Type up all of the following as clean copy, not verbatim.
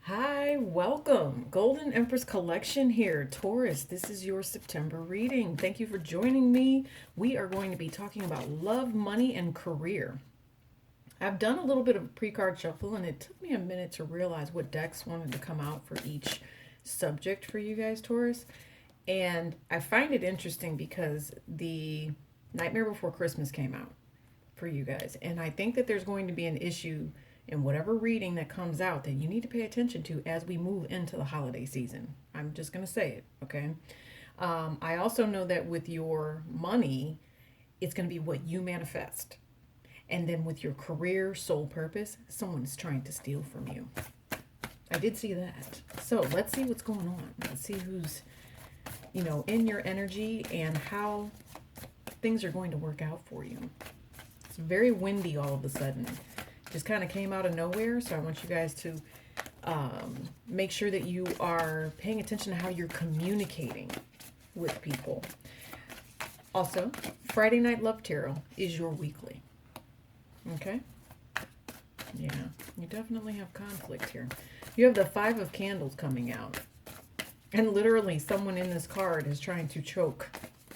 Hi, welcome. Golden Empress Collection here. Taurus, this is your September reading. Thank you for joining me. We are going to be talking about love, money, and career. I've done a little bit of pre-card shuffle and it took me a minute to realize what decks wanted to come out for each subject for you guys, Taurus. And I find it interesting because the Nightmare Before Christmas came out for you guys. And I think that there's going to be an issue in whatever reading that comes out that you need to pay attention to as we move into the holiday season. I'm just going to say it, okay? I also know that with your money, it's going to be what you manifest. And then with your career, soul purpose, someone's trying to steal from you. I did see that. So let's see what's going on. Let's see who's, in your energy and how things are going to work out for you. It's very windy all of a sudden. Just kind of came out of nowhere. So I want you guys to make sure that you are paying attention to how you're communicating with people. Also, Friday Night Love Tarot is your weekly. Okay? Yeah, you definitely have conflict here. You have the Five of Candles coming out. And literally someone in this card is trying to choke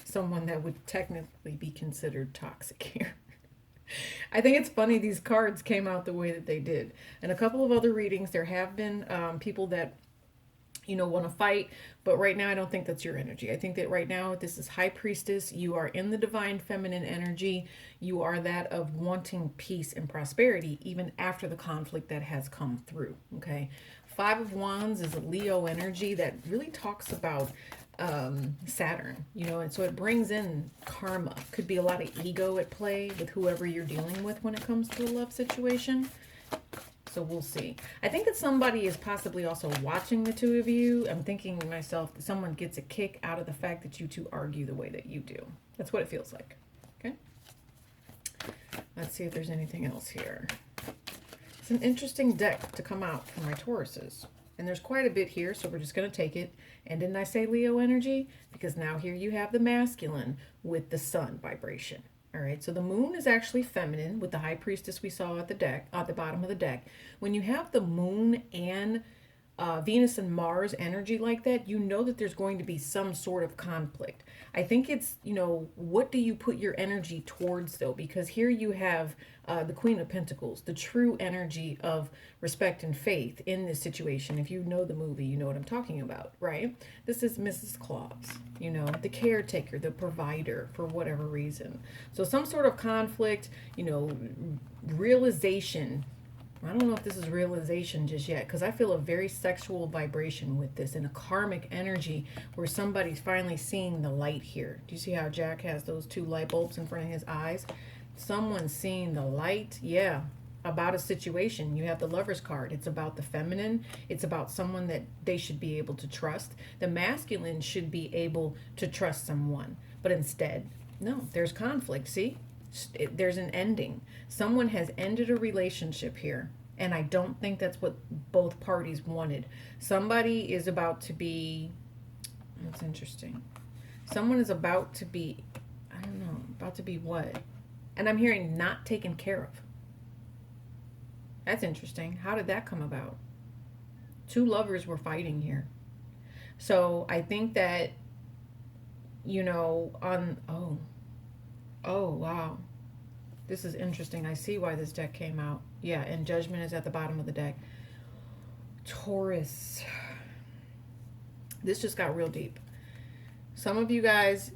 someone that would technically be considered toxic here. I think it's funny these cards came out the way that they did. And a couple of other readings, there have been people that, want to fight. But right now, I don't think that's your energy. I think that right now, this is High Priestess. You are in the divine feminine energy. You are that of wanting peace and prosperity, even after the conflict that has come through. Okay. Five of Wands is a Leo energy that really talks about Saturn, and so it brings in karma. Could be a lot of ego at play with whoever you're dealing with when it comes to a love situation. So we'll see. I think that somebody is possibly also watching the two of you. I'm thinking to myself that someone gets a kick out of the fact that you two argue the way that you do. That's what it feels like. Okay. Let's see if there's anything else here. It's an interesting deck to come out for my Tauruses. And there's quite a bit here, so we're just going to take it. And didn't I say Leo energy? Because now here you have the masculine with the sun vibration. All right, so the moon is actually feminine with the High Priestess we saw at the deck, at the bottom of the deck. When you have the moon and Venus and Mars energy like that, you know that there's going to be some sort of conflict. I think it's, what do you put your energy towards though? Because here you have the Queen of Pentacles, the true energy of respect and faith in this situation. If you know the movie, you know what I'm talking about, right? This is Mrs. Claus, the caretaker, the provider for whatever reason. So some sort of conflict, realization. I don't know if this is realization just yet, because I feel a very sexual vibration with this and a karmic energy where somebody's finally seeing the light here. Do you see how Jack has those two light bulbs in front of his eyes? Someone's seeing the light. Yeah, about a situation. You have the Lover's card. It's about the feminine. It's about someone that they should be able to trust. The masculine should be able to trust someone. But instead, no, there's conflict. See? There's an ending. Someone has ended a relationship here, and I don't think that's what both parties wanted. Somebody is about to be, that's interesting. Someone is about to be, I don't know, about to be what? And I'm hearing not taken care of. That's interesting. How did that come about? Two lovers were fighting here. So I think that, Oh, wow. This is interesting. I see why this deck came out. Yeah, and Judgment is at the bottom of the deck. Taurus. This just got real deep. Some of you guys,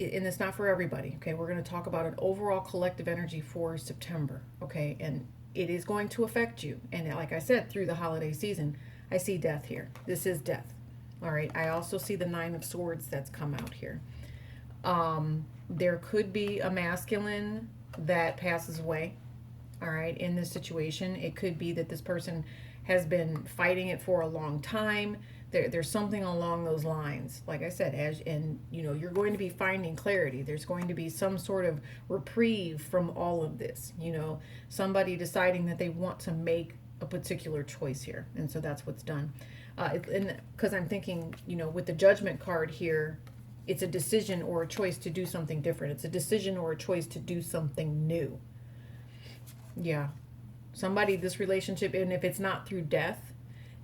and it's not for everybody, okay? We're going to talk about an overall collective energy for September, okay? And it is going to affect you. And like I said, through the holiday season, I see death here. This is death. All right. I also see the Nine of Swords that's come out here. There could be a masculine that passes away, all right, in this situation. It could be that this person has been fighting it for a long time. There's something along those lines. Like I said, you're going to be finding clarity. There's going to be some sort of reprieve from all of this, somebody deciding that they want to make a particular choice here. And so that's what's done. Because I'm thinking, with the Judgment card here, it's a decision or a choice to do something different. It's a decision or a choice to do something new. Yeah. Somebody, this relationship, and if it's not through death,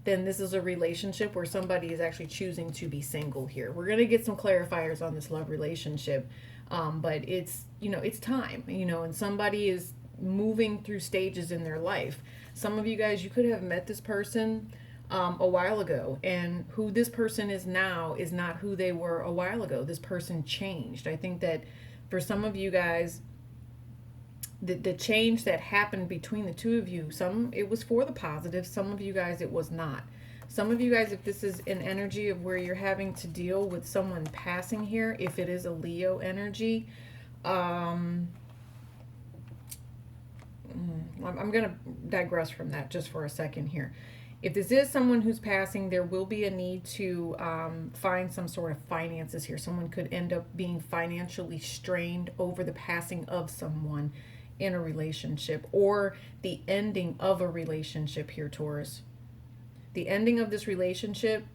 then this is a relationship where somebody is actually choosing to be single here. We're going to get some clarifiers on this love relationship. But it's, it's time, and somebody is moving through stages in their life. Some of you guys, you could have met this person a while ago, and who this person is now is not who they were a while ago. This person changed. I think that for some of you guys, the change that happened between the two of you, some it was for the positive, some of you guys it was not. Some of you guys, if this is an energy of where you're having to deal with someone passing here, if it is a Leo energy, I'm going to digress from that just for a second here. If this is someone who's passing, there will be a need to find some sort of finances here. Someone could end up being financially strained over the passing of someone in a relationship, or the ending of a relationship here, Taurus. The ending of this relationship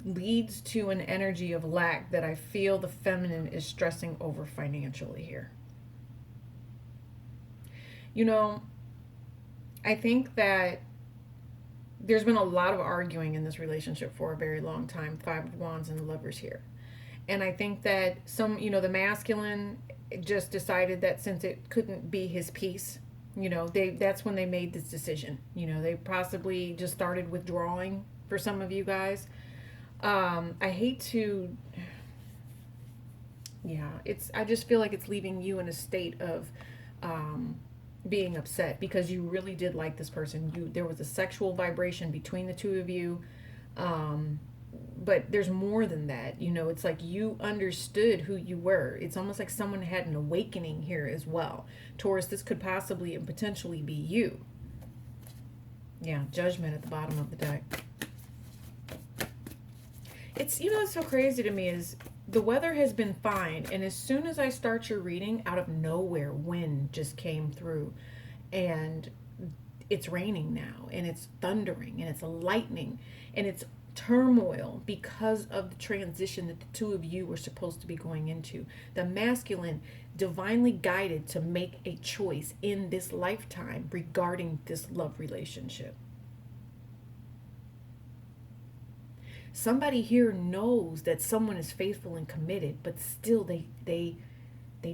leads to an energy of lack that I feel the feminine is stressing over financially here. I think that there's been a lot of arguing in this relationship for a very long time. 5 of Wands and the Lovers here. And I think that the masculine just decided that since it couldn't be his piece, that's when they made this decision. They possibly just started withdrawing for some of you guys. I hate to, I just feel like it's leaving you in a state of being upset, because you really did like this person. There was a sexual vibration between the two of you. But there's more than that. It's like you understood who you were. It's almost like someone had an awakening here as well. Taurus, this could possibly and potentially be you. Yeah, Judgment at the bottom of the deck. It's, what's so crazy to me is the weather has been fine. And as soon as I start your reading, out of nowhere, wind just came through. And it's raining now. And it's thundering. And it's lightning. And it's turmoil because of the transition that the two of you were supposed to be going into. The masculine divinely guided to make a choice in this lifetime regarding this love relationship. Somebody here knows that someone is faithful and committed, but still they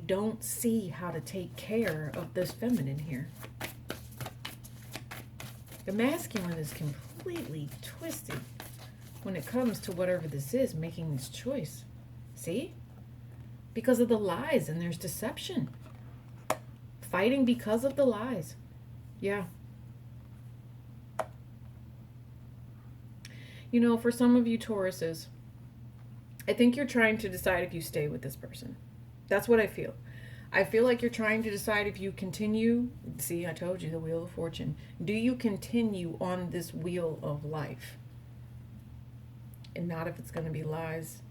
don't see how to take care of this feminine here. The masculine is completely twisted when it comes to whatever this is, making this choice. See? Because of the lies, and there's deception. Fighting because of the lies. Yeah. For some of you Tauruses, I think you're trying to decide if you stay with this person. That's what I feel. I feel like you're trying to decide if you continue. See, I told you, the Wheel of Fortune. Do you continue on this wheel of life? And not if it's going to be lies.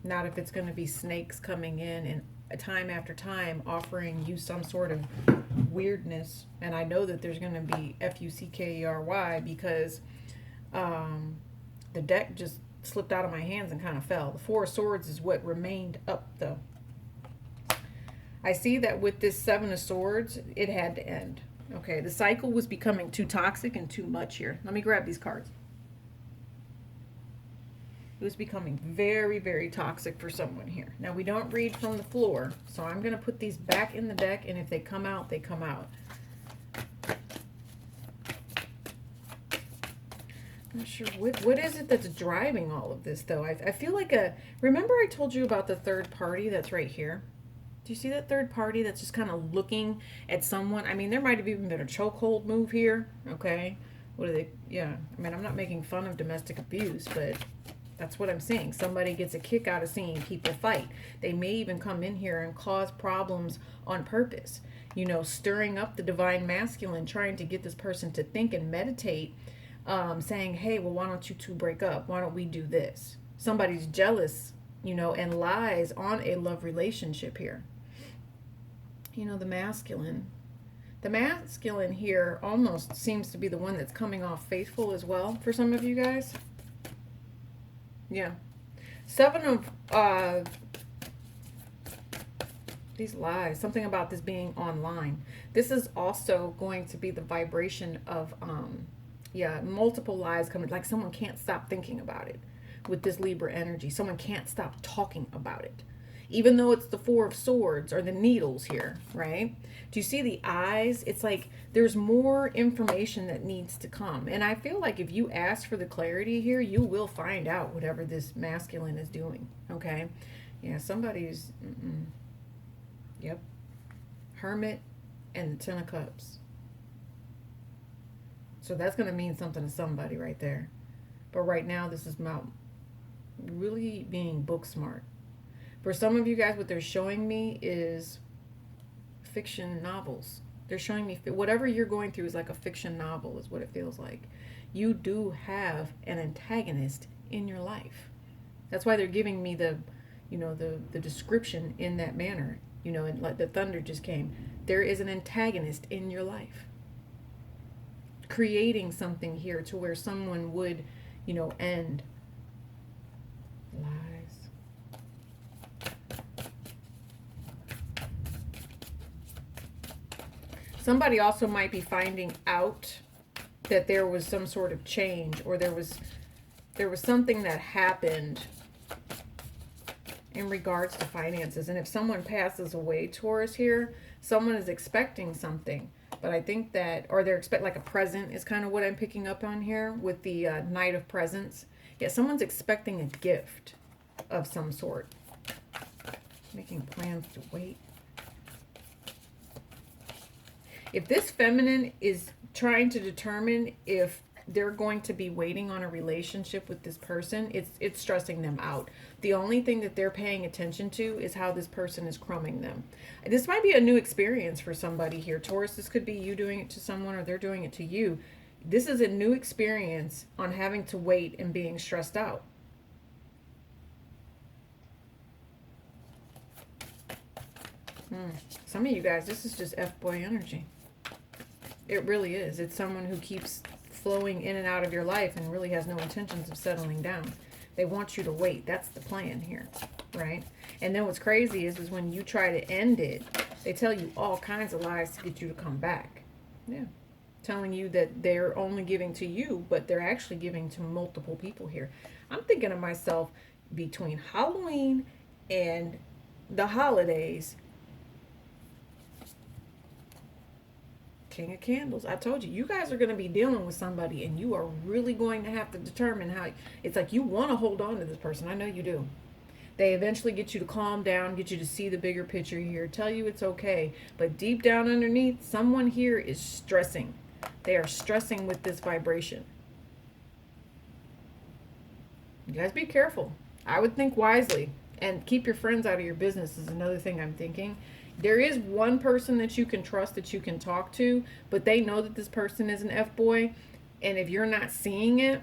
Not if it's going to be snakes coming in and time after time offering you some sort of weirdness. And I know that there's going to be Fuckery because the deck just slipped out of my hands and kind of fell. The 4 of Swords is what remained up though. I see that with this 7 of Swords, it had to end. Okay, the cycle was becoming too toxic and too much here. Let me grab these cards. It was becoming very, very toxic for someone here. Now, we don't read from the floor, so I'm going to put these back in the deck, and if they come out, they come out. I'm not sure. What is it that's driving all of this, though? I feel like remember I told you about the third party that's right here? Do you see that third party that's just kind of looking at someone? I mean, there might have even been a chokehold move here, okay? What are they? Yeah, I mean, I'm not making fun of domestic abuse, but that's what I'm saying. Somebody gets a kick out of seeing people fight. They may even come in here and cause problems on purpose. Stirring up the divine masculine, trying to get this person to think and meditate, saying, hey, well, why don't you two break up? Why don't we do this? Somebody's jealous, and lies on a love relationship here. The masculine. The masculine here almost seems to be the one that's coming off faithful as well for some of you guys. Yeah. 7 of These lies, something about this being online. This is also going to be the vibration of, yeah, multiple lies coming. Like someone can't stop thinking about it with this Libra energy. Someone can't stop talking about it. Even though it's the Four of Swords or the needles here, right? Do you see the eyes? It's like there's more information that needs to come. And I feel like if you ask for the clarity here, you will find out whatever this masculine is doing, okay? Yeah, somebody's, yep. Hermit and the Ten of Cups. So that's going to mean something to somebody right there. But right now, this is about really being book smart. For some of you guys, what they're showing me is fiction novels. They're showing me whatever you're going through is like a fiction novel is what it feels like. You do have an antagonist in your life. That's why they're giving me the, you know, the description in that manner. You know, and like the thunder just came. There is an antagonist in your life. Creating something here to where someone would, you know, end. Lies. Somebody also might be finding out that there was some sort of change, or there was something that happened in regards to finances. And if someone passes away, Taurus here, someone is expecting something. But I think that, or they're expect like a present is kind of what I'm picking up on here with the Knight of Presents. Yeah, someone's expecting a gift of some sort. Making plans to wait. If this feminine is trying to determine if they're going to be waiting on a relationship with this person, it's stressing them out. The only thing that they're paying attention to is how this person is crumbing them. This might be a new experience for somebody here. Taurus, this could be you doing it to someone or they're doing it to you. This is a new experience on having to wait and being stressed out. Some of you guys, this is just F-boy energy. It really is. It's someone who keeps flowing in and out of your life and really has no intentions of settling down. They want you to wait. That's the plan here, right? And then what's crazy is when you try to end it, they tell you all kinds of lies to get you to come back. Yeah. Telling you that they're only giving to you, but they're actually giving to multiple people here. I'm thinking to myself, between Halloween and the holidays, King of Candles. I told you, you guys are going to be dealing with somebody and you are really going to have to determine how. It's like you want to hold on to this person. I know you do. They eventually get you to calm down, get you to see the bigger picture here, tell you it's okay. But deep down underneath, someone here is stressing. They are stressing with this vibration. You guys be careful. I would think wisely and keep your friends out of your business is another thing I'm thinking. There is one person that you can trust, that you can talk to, but they know that this person is an F-boy. And if you're not seeing it,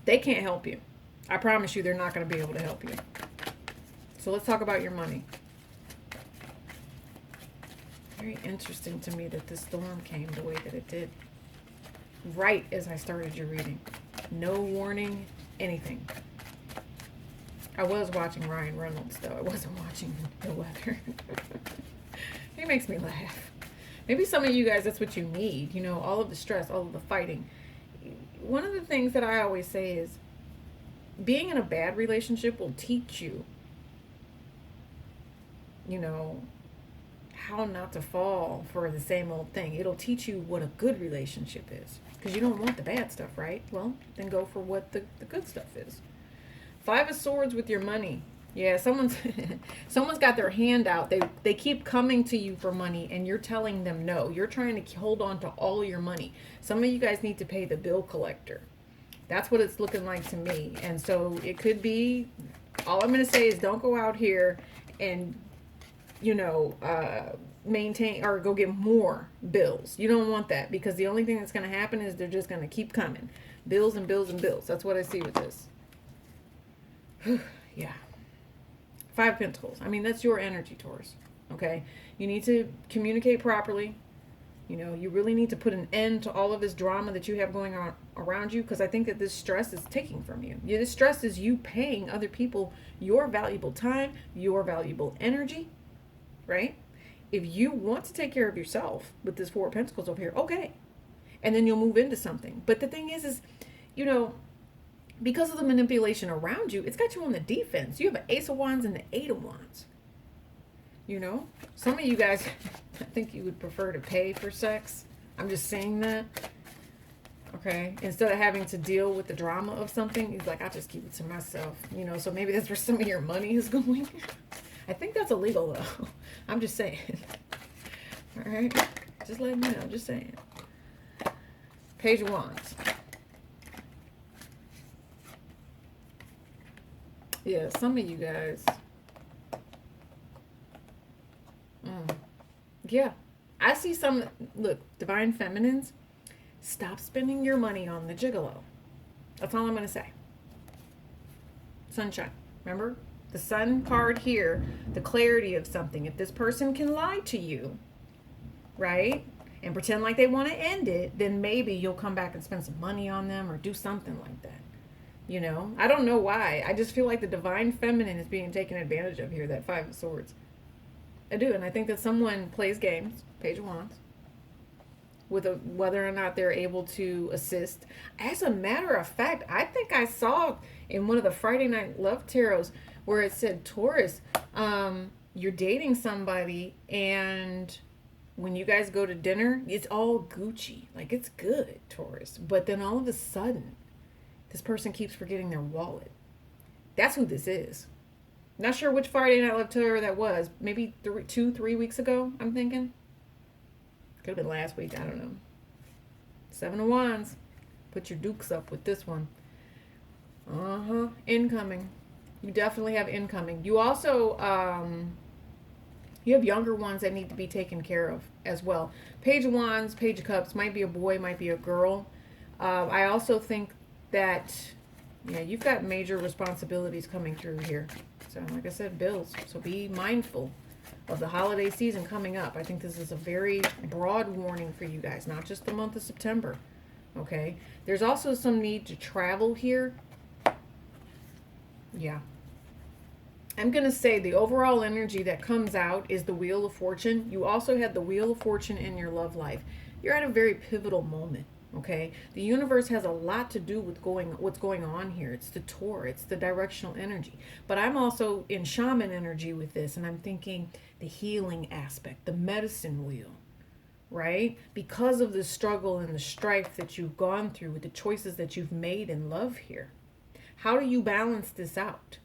they can't help you. I promise you they're not going to be able to help you. So let's talk about your money. Very interesting to me that this storm came the way that it did. Right as I started your reading. No warning, anything. I was watching Ryan Reynolds, though. I wasn't watching the weather. He makes me laugh. Maybe some of you guys, that's what you need. You know, all of the stress, all of the fighting. One of the things that I always say is being in a bad relationship will teach you, you know, how not to fall for the same old thing. It'll teach you what a good relationship is. Because you don't want the bad stuff, right? Well, then go for what the good stuff is. Five of Swords with your money. Yeah, someone's got their hand out. They keep coming to you for money and you're telling them no. You're trying to hold on to all your money. Some of you guys need to pay the bill collector. That's what it's looking like to me. And so it could be, all I'm going to say is don't go out here and, you know, maintain or go get more bills. You don't want that, because the only thing that's going to happen is they're just going to keep coming. Bills and bills and bills. That's what I see with this. Yeah. Five of Pentacles. I mean, that's your energy, Taurus. Okay? You need to communicate properly. You know, you really need to put an end to all of this drama that you have going on around you, because I think that this stress is taking from you. This stress is you paying other people your valuable time, your valuable energy. right? If you want to take care of yourself with this Four of Pentacles over here, okay. And then you'll move into something. But the thing is, you know, because of the manipulation around you, it's got you on the defense. You have an Ace of Wands and the Eight of Wands. You know, some of you guys, I think you would prefer to pay for sex. I'm just saying that. Okay. Instead of having to deal with the drama of something, he's like, I'll just keep it to myself. You know, so maybe that's where some of your money is going. I think that's illegal, though. I'm just saying. All right. Just letting you know. Just saying. Page of Wands. Yeah, some of you guys. Yeah. I see some, look, divine feminines, stop spending your money on the gigolo. That's all I'm going to say. Sunshine. Remember? The sun card here, the clarity of something. If this person can lie to you, right, and pretend like they want to end it, then maybe you'll come back and spend some money on them or do something like that. You know, I don't know why. I just feel like the divine feminine is being taken advantage of here, that Five of Swords. I do, and I think that someone plays games, Page of Wands, with whether or not they're able to assist. As a matter of fact, I think I saw in one of the Friday Night Love Tarots where it said, Taurus, you're dating somebody, and when you guys go to dinner, it's all Gucci. Like, it's good, Taurus. But then all of a sudden, this person keeps forgetting their wallet. That's who this is. Not sure which Friday Night Love Tarot that was. Maybe 3 weeks ago, I'm thinking. Could have been last week. I don't know. Seven of Wands. Put your dukes up with this one. Incoming. You definitely have incoming. You also, you have younger ones that need to be taken care of as well. Page of Wands, Page of Cups. Might be a boy, might be a girl. I also think that, yeah, you've got major responsibilities coming through here. So, like I said, bills. So be mindful of the holiday season coming up. I think this is a very broad warning for you guys, not just the month of September. Okay? There's also some need to travel here. Yeah. I'm going to say the overall energy that comes out is the Wheel of Fortune. You also had the Wheel of Fortune in your love life. You're at a very pivotal moment. Okay, the universe has a lot to do with what's going on here. It's the Taur, it's the directional energy. But I'm also in shaman energy with this, and I'm thinking the healing aspect, the medicine wheel, right? Because of the struggle and the strife that you've gone through with the choices that you've made in love here. How do you balance this out?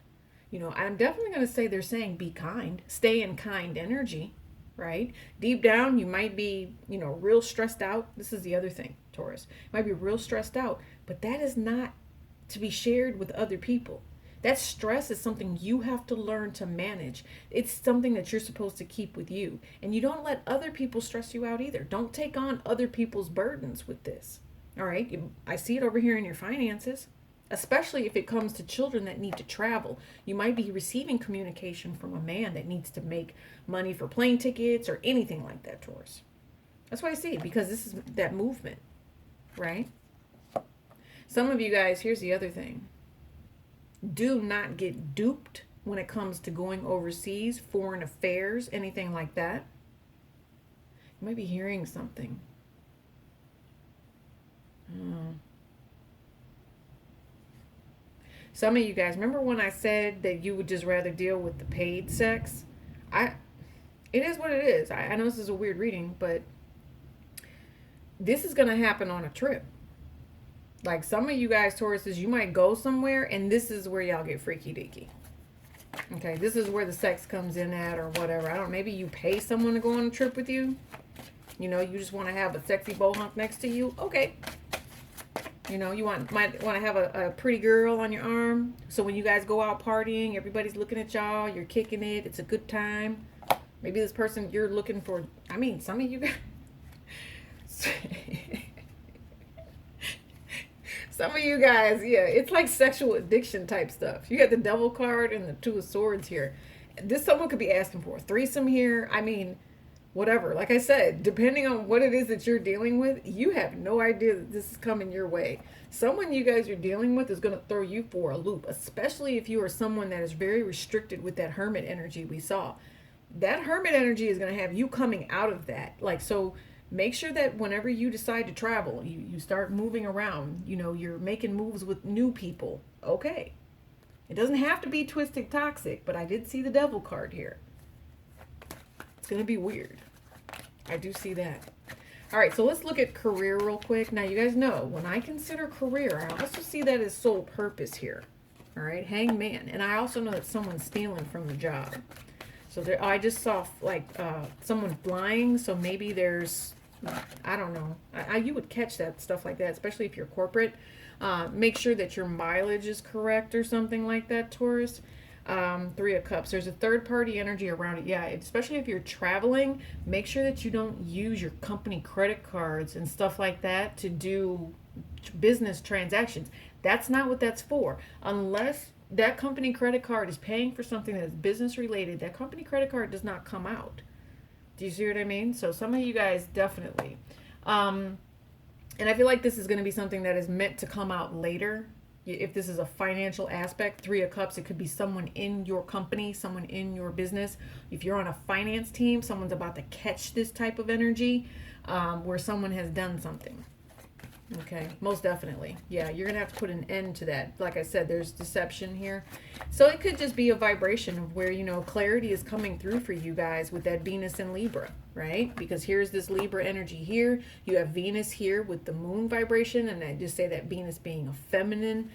You know, I'm definitely going to say they're saying be kind, stay in kind energy, right? Deep down, you might be, you know, real stressed out. This is the other thing, Taurus. You might be real stressed out, but that is not to be shared with other people. That stress is something you have to learn to manage. It's something that you're supposed to keep with you. And you don't let other people stress you out either. Don't take on other people's burdens with this. All right? I see it over here in your finances. Especially if it comes to children that need to travel. You might be receiving communication from a man that needs to make money for plane tickets or anything like that, Taurus. That's why I see it, because this is that movement, right? Some of you guys, here's the other thing. Do not get duped when it comes to going overseas, foreign affairs, anything like that. You might be hearing something. Some of you guys, remember when I said that you would just rather deal with the paid sex? It is what it is. I know this is a weird reading, but this is going to happen on a trip. Like some of you guys, Tauruses, you might go somewhere, and this is where y'all get freaky deaky. Okay, this is where the sex comes in at or whatever. I don't know, maybe you pay someone to go on a trip with you. You know, you just want to have a sexy bohunk next to you. Okay. You know, you might want to have a pretty girl on your arm. So when you guys go out partying, everybody's looking at y'all. You're kicking it. It's a good time. Maybe this person you're looking for. I mean, some of you guys. Some of you guys, yeah, it's like sexual addiction type stuff. You got the Devil card and the Two of Swords here. This someone could be asking for a threesome here. I mean, whatever. Like I said, depending on what it is that you're dealing with, you have no idea that this is coming your way. Someone you guys are dealing with is going to throw you for a loop, especially if you are someone that is very restricted with that hermit energy we saw. that Hermit energy is going to have you coming out of that. Like, so make sure that whenever you decide to travel, you start moving around. You know, you're making moves with new people. Okay. It doesn't have to be twisted toxic, but I did see the devil card here. It's going to be weird. I do see that. All right, so let's look at career real quick. Now, you guys know, when I consider career, I also see that as soul purpose here. All right, hangman. And I also know that someone's stealing from the job. So there, I just saw like someone flying, so maybe there's, I don't know. You would catch that stuff like that, especially if you're corporate. Make sure that your mileage is correct or something like that, Taurus. Three of Cups. There's a third party energy around it. Yeah, especially if you're traveling, make sure that you don't use your company credit cards and stuff like that to do business transactions. That's not what that's for. Unless that company credit card is paying for something that's business related, that company credit card does not come out. Do you see what I mean? So some of you guys definitely. And I feel like this is going to be something that is meant to come out later. If this is a financial aspect, Three of Cups, it could be someone in your company, someone in your business. If you're on a finance team, someone's about to catch this type of energy where someone has done something. Okay, most definitely. Yeah, you're going to have to put an end to that. Like I said, there's deception here. So it could just be a vibration of where, you know, clarity is coming through for you guys with that Venus and Libra, right? Because here's this Libra energy here. You have Venus here with the moon vibration, and I just say that Venus being a feminine.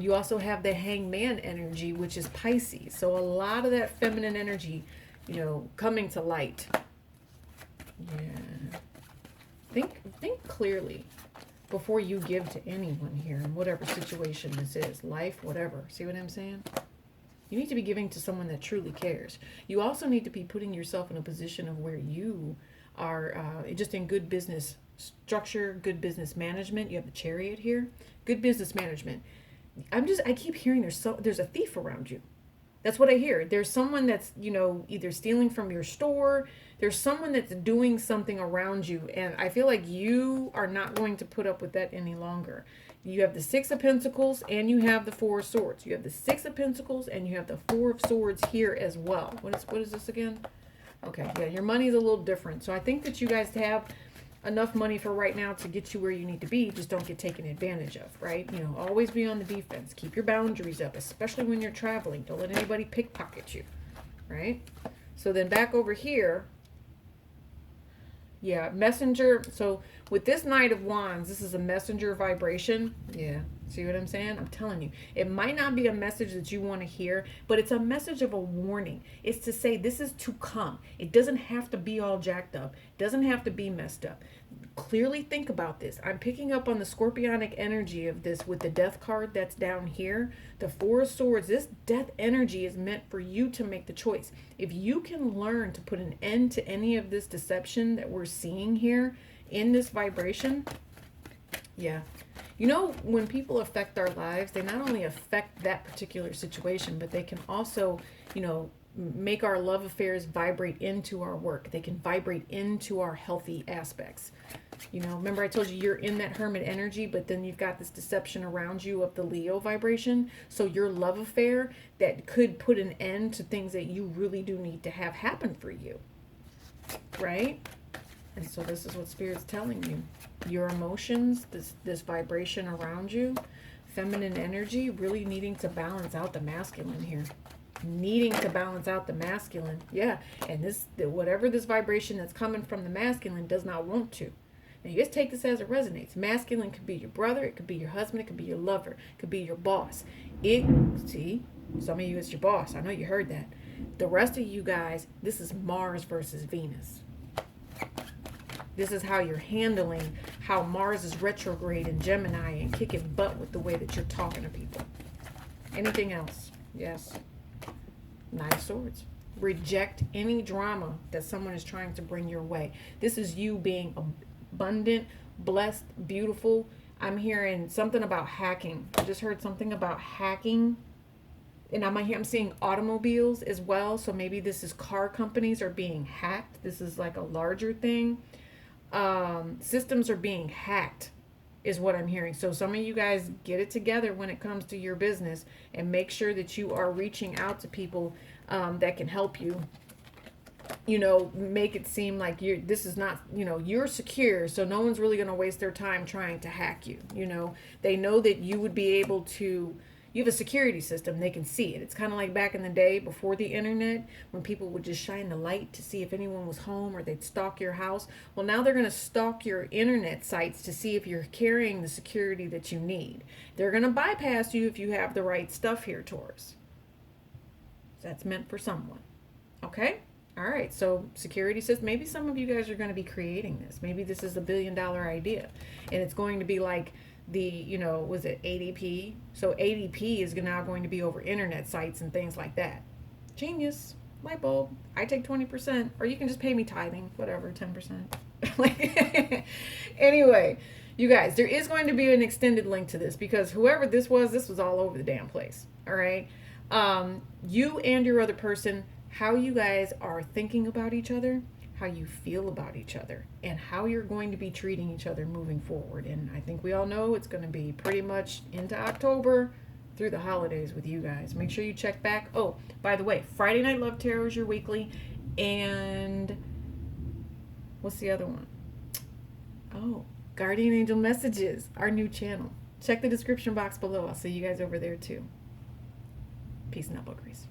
You also have the hangman energy, which is Pisces. So a lot of that feminine energy, you know, coming to light. Yeah. Think clearly before you give to anyone here in whatever situation this is, life, whatever. See what I'm saying? You need to be giving to someone that truly cares. You also need to be putting yourself in a position of where you are just in good business structure, good business management. You have the Chariot here. Good business management. I keep hearing there's a thief around you. That's what I hear. There's someone that's, you know, either stealing from your store. There's someone that's doing something around you. And I feel like you are not going to put up with that any longer. You have the Six of Pentacles and you have the Four of Swords. You have the Six of Pentacles and you have the Four of Swords here as well. What is this again? Okay, yeah, your money is a little different. So I think that you guys have enough money for right now to get you where you need to be. Just don't get taken advantage of, right? You know, always be on the defense. Keep your boundaries up, especially when you're traveling. Don't let anybody pickpocket you, right? So then back over here, yeah, messenger. So with this Knight of Wands, this is a messenger vibration. Yeah, see what I'm saying? I'm telling you, it might not be a message that you want to hear, but it's a message of a warning. It's to say this is to come. It doesn't have to be all jacked up. It doesn't have to be messed up. Clearly think about this. I'm picking up on the scorpionic energy of this with the death card that's down here. The Four of Swords, this death energy is meant for you to make the choice. If you can learn to put an end to any of this deception that we're seeing here in this vibration, yeah. You know, when people affect our lives, they not only affect that particular situation, but they can also, you know, make our love affairs vibrate into our work. They can vibrate into our healthy aspects. You know, remember I told you you're in that hermit energy, but then you've got this deception around you of the Leo vibration. So your love affair that could put an end to things that you really do need to have happen for you. Right? And so this is what Spirit's telling you. Your emotions, this vibration around you, feminine energy, really needing to balance out the masculine here. Needing to balance out the masculine. Yeah. And whatever this vibration that's coming from the masculine does not want to. Now you just take this as it resonates. Masculine could be your brother, it could be your husband, it could be your lover, it could be your boss. See, some of you it's your boss. I know you heard that. The rest of you guys, this is Mars versus Venus. This is how you're handling how Mars is retrograde in Gemini and kicking butt with the way that you're talking to people. Anything else? Yes. Knight of Swords. Reject any drama that someone is trying to bring your way. This is you being abundant, blessed, beautiful. I'm hearing something about hacking. I just heard something about hacking. And I'm seeing automobiles as well. So maybe this is car companies are being hacked. This is like a larger thing. Systems are being hacked is what I'm hearing. So some of you guys get it together when it comes to your business and make sure that you are reaching out to people that can help you make it seem like this is not, you're secure, so no one's really going to waste their time trying to hack you. They know that you would be able to, you have a security system, they can see it. It's kind of like back in the day before the internet, when people would just shine the light to see if anyone was home, or they'd stalk your house. Well, now they're going to stalk your internet sites to see if you're carrying the security that you need. They're going to bypass you if you have the right stuff here, Taurus. That's meant for someone. Okay? All right, so security says maybe some of you guys are going to be creating this. Maybe this is a $1 billion idea, and it's going to be like was it ADP? So ADP is now going to be over internet sites and things like that. Genius. Light bulb. I take 20%, or you can just pay me tithing, whatever, 10%. Anyway, you guys, there is going to be an extended link to this, because whoever this was all over the damn place. All right. You and your other person, how you guys are thinking about each other, how you feel about each other, and how you're going to be treating each other moving forward. And I think we all know it's going to be pretty much into October through the holidays with you guys. Make sure you check back. Oh, by the way, Friday Night Love Tarot is your weekly. And what's the other one? Oh, Guardian Angel Messages, our new channel. Check the description box below. I'll see you guys over there too. Peace and out, Grease.